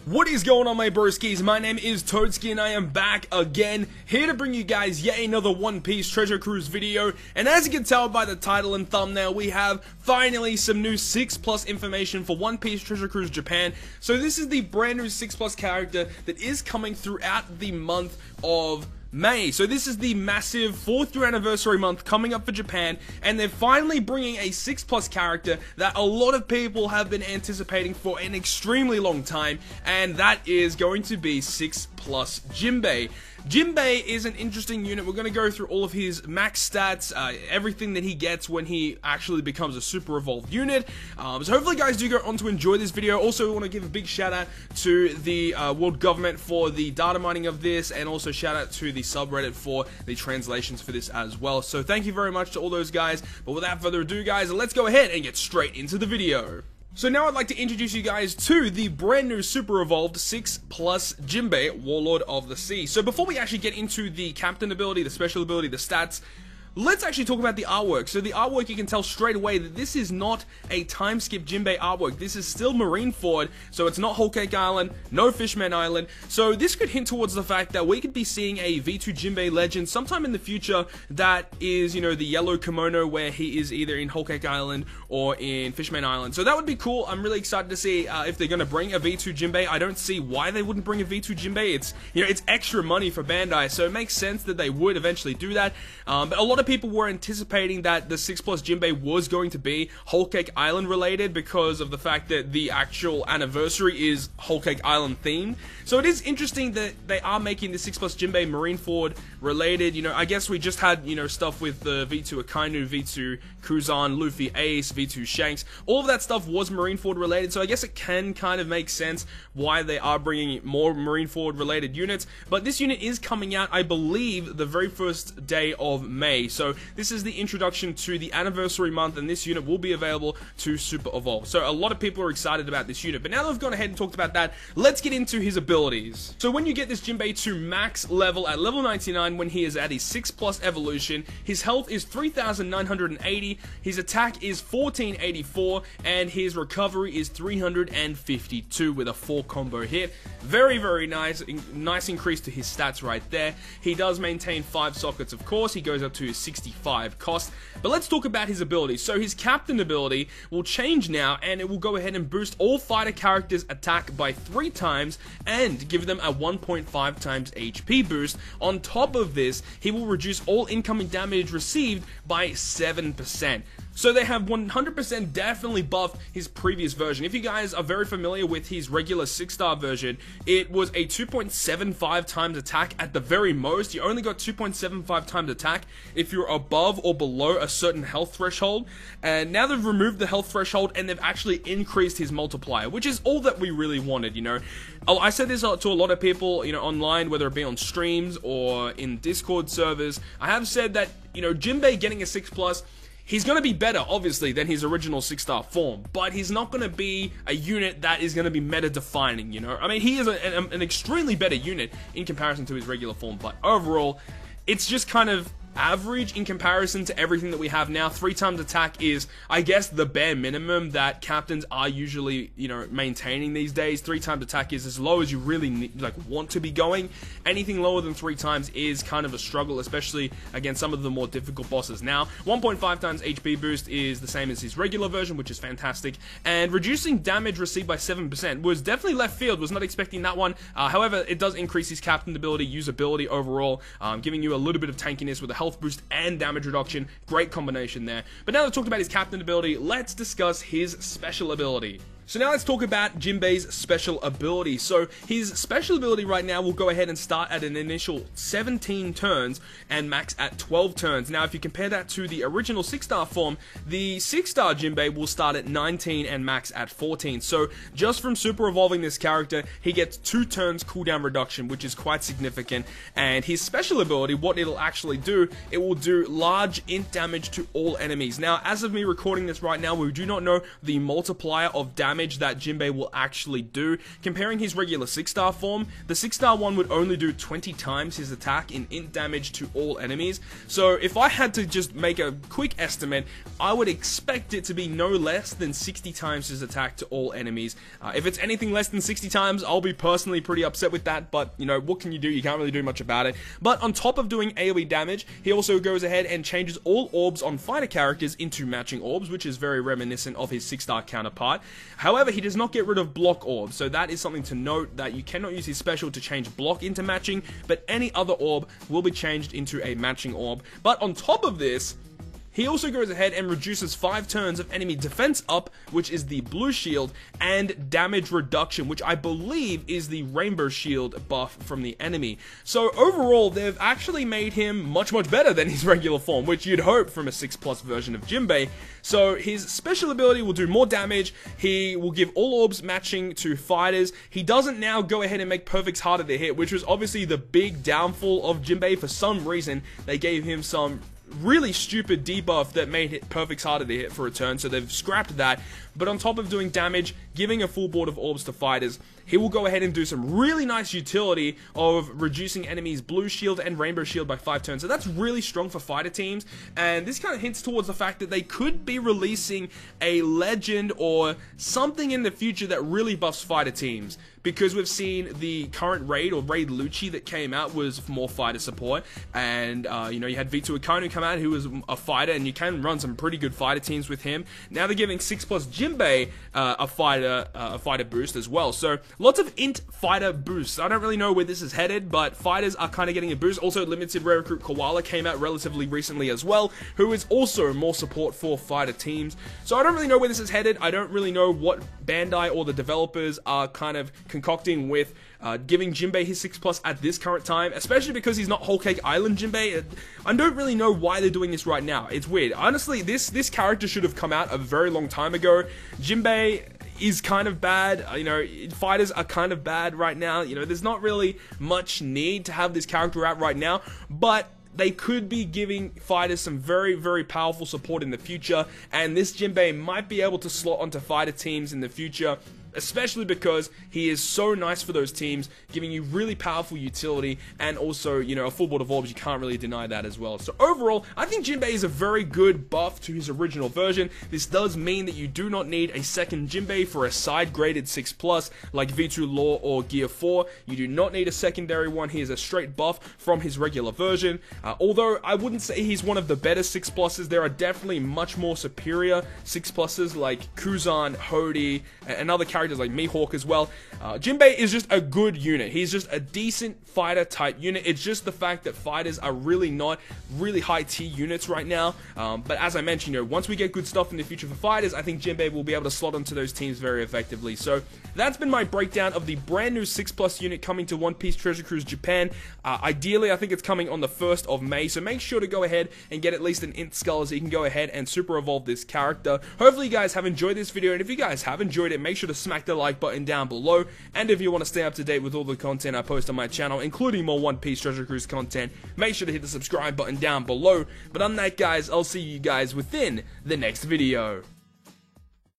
What is going on, my broskies? My name is Toadski and I am back again, here to bring you guys yet another One Piece Treasure Cruise video. And as you can tell by the title and thumbnail, we have finally some new 6+ information for One Piece Treasure Cruise Japan. So this is the brand new 6+ character that is coming throughout the month of May. So this is the massive 4th year anniversary month coming up for Japan, and they're finally bringing a 6+ character that a lot of people have been anticipating for an extremely long time, and that is going to be 6+ Jinbei. Jinbei is an interesting unit. We're going to go through all of his max stats, everything that he gets when he actually becomes a super evolved unit. So hopefully guys do go on to enjoy this video. Also, we want to give a big shout out to the world government for the data mining of this, and also shout out to the subreddit for the translations for this as well. So thank you very much to all those guys. But without further ado guys, let's go ahead and get straight into the video. So now I'd like to introduce you guys to the brand new super evolved 6+ Jinbei, Warlord of the Sea. So before we actually get into the captain ability, the special ability, the stats, let's actually talk about the artwork. So the artwork, you can tell straight away that this is not a time skip Jinbei artwork. This is still Marineford, so it's not Whole Cake Island, no Fishman Island. So this could hint towards the fact that we could be seeing a V2 Jinbei legend sometime in the future that is, you know, the yellow kimono where he is either in Whole Cake Island or in Fishman Island. So that would be cool. I'm really excited to see if they're going to bring a V2 Jinbei. I don't see why they wouldn't bring a V2 Jinbei. It's, you know, it's extra money for Bandai, so it makes sense that they would eventually do that. But a lot of people were anticipating that the 6+ Jinbei was going to be Whole Cake Island related because of the fact that the actual anniversary is Whole Cake Island themed. So it is interesting that they are making the 6+ Jinbei Marineford related. You know, I guess we just had, you know, stuff with the V2 Akainu, V2 Kuzan, Luffy Ace, V2 Shanks. All of that stuff was Marineford related, so I guess it can kind of make sense why they are bringing more Marineford related units. But this unit is coming out, I believe, the very first day of May. So this is the introduction to the anniversary month, and this unit will be available to Super Evolve. So a lot of people are excited about this unit. But now that we've gone ahead and talked about that, let's get into his abilities. So when you get this Jinbei to max level at level 99, when he is at his 6+ evolution, his health is 3,980, his attack is 1,484, and his recovery is 352 with a 4 combo hit. Very, very nice. Nice increase to his stats right there. He does maintain 5 sockets, of course. He goes up to his 65 cost. But let's talk about his abilities. So his captain ability will change now, and it will go ahead and boost all fighter characters' attack by 3 times and give them a 1.5 times HP boost. On top of this, he will reduce all incoming damage received by 7%. So they have 100% definitely buffed his previous version. If you guys are very familiar with his regular 6-star version, it was a 2.75 times attack at the very most. You only got 2.75 times attack if you're above or below a certain health threshold. And now they've removed the health threshold and they've actually increased his multiplier, which is all that we really wanted, you know. I said this to a lot of people, you know, online, whether it be on streams or in Discord servers. I have said that, you know, Jinbei getting a 6+, he's going to be better, obviously, than his original 6-star form, but he's not going to be a unit that is going to be meta-defining, you know? I mean, he is an extremely better unit in comparison to his regular form, but overall, it's just kind of average in comparison to everything that we have now. 3 times attack is, I guess, the bare minimum that captains are usually, you know, maintaining these days. 3 times attack is as low as you really need, like, want to be going. Anything lower than 3 times is kind of a struggle, especially against some of the more difficult bosses. Now, 1.5 times HP boost is the same as his regular version, which is fantastic. And reducing damage received by 7% was definitely left field. Was not expecting that one. However, it does increase his captain ability, usability overall, giving you a little bit of tankiness with a health boost and damage reduction. Great combination there. But now that we've talked about his captain ability, let's discuss his special ability. So now let's talk about Jinbei's special ability. So his special ability right now will go ahead and start at an initial 17 turns and max at 12 turns. Now if you compare that to the original 6-star form, the 6-star Jinbei will start at 19 and max at 14. So just from super evolving this character, he gets 2 turns cooldown reduction, which is quite significant. And his special ability, what it'll actually do, it will do large int damage to all enemies. Now as of me recording this right now, we do not know the multiplier of damage damage that Jinbei will actually do. Comparing his regular 6-star form, the 6-star one would only do 20 times his attack in int damage to all enemies. So if I had to just make a quick estimate, I would expect it to be no less than 60 times his attack to all enemies. If it's anything less than 60 times, I'll be personally pretty upset with that, but you know, what can you do? You can't really do much about it. But on top of doing AoE damage, he also goes ahead and changes all orbs on fighter characters into matching orbs, which is very reminiscent of his 6-star counterpart. However, he does not get rid of block orbs, so that is something to note, that you cannot use his special to change block into matching, but any other orb will be changed into a matching orb. But on top of this, he also goes ahead and reduces 5 turns of enemy defense up, which is the blue shield, and damage reduction, which I believe is the rainbow shield buff from the enemy. So overall, they've actually made him much better than his regular form, which you'd hope from a 6+ version of Jinbei. So his special ability will do more damage, he will give all orbs matching to fighters, he doesn't now go ahead and make perfects harder to hit, which was obviously the big downfall of Jinbei. For some reason, they gave him some really stupid debuff that made perfects harder to hit for a turn, so they've scrapped that. But on top of doing damage, giving a full board of orbs to fighters, he will go ahead and do some really nice utility of reducing enemies' blue shield and rainbow shield by 5 turns. So that's really strong for fighter teams, and this kind of hints towards the fact that they could be releasing a legend or something in the future that really buffs fighter teams. Because we've seen the current raid, or Raid Lucci, that came out was more fighter support, and you know, you had V2 Akanu come out, who was a fighter, and you can run some pretty good fighter teams with him. Now they're giving 6+ Jinbei a fighter boost as well. So lots of int fighter boosts. I don't really know where this is headed, but fighters are kind of getting a boost. Also, limited rare recruit Koala came out relatively recently as well, who is also more support for fighter teams. So I don't really know where this is headed. I don't really know what Bandai or the developers are kind of concocting with giving Jinbei his 6+ at this current time, especially because he's not Whole Cake Island Jinbei. I don't really know why they're doing this right now. It's weird. Honestly, this character should have come out a very long time ago. Jinbei is kind of bad, you know, fighters are kind of bad right now, you know, there's not really much need to have this character out right now, but they could be giving fighters some very powerful support in the future, and this Jinbei might be able to slot onto fighter teams in the future, especially because he is so nice for those teams, giving you really powerful utility, and also, you know, a full board of orbs. You can't really deny that as well. So overall, I think Jinbei is a very good buff to his original version. This does mean that you do not need a second Jinbei for a side-graded 6+ like V2 Law or Gear 4. You do not need a secondary one. He is a straight buff from his regular version. Although I wouldn't say he's one of the better 6+s, there are definitely much more superior 6+s like Kuzan, Hody, and other characters like Mihawk as well. Jinbei is just a good unit. He's just a decent fighter type unit. It's just the fact that fighters are really not really high tier units right now. But as I mentioned, you know, once we get good stuff in the future for fighters, I think Jinbei will be able to slot onto those teams very effectively. So that's been my breakdown of the brand new 6+ unit coming to One Piece Treasure Cruise Japan. Ideally, I think it's coming on the 1st of May, so make sure to go ahead and get at least an int skull so you can go ahead and super evolve this character. Hopefully you guys have enjoyed this video, and if you guys have enjoyed it, make sure to smack the like button down below. And if you want to stay up to date with all the content I post on my channel, including more One Piece Treasure Cruise content, make sure to hit the subscribe button down below. But on that, guys, I'll see you guys within the next video.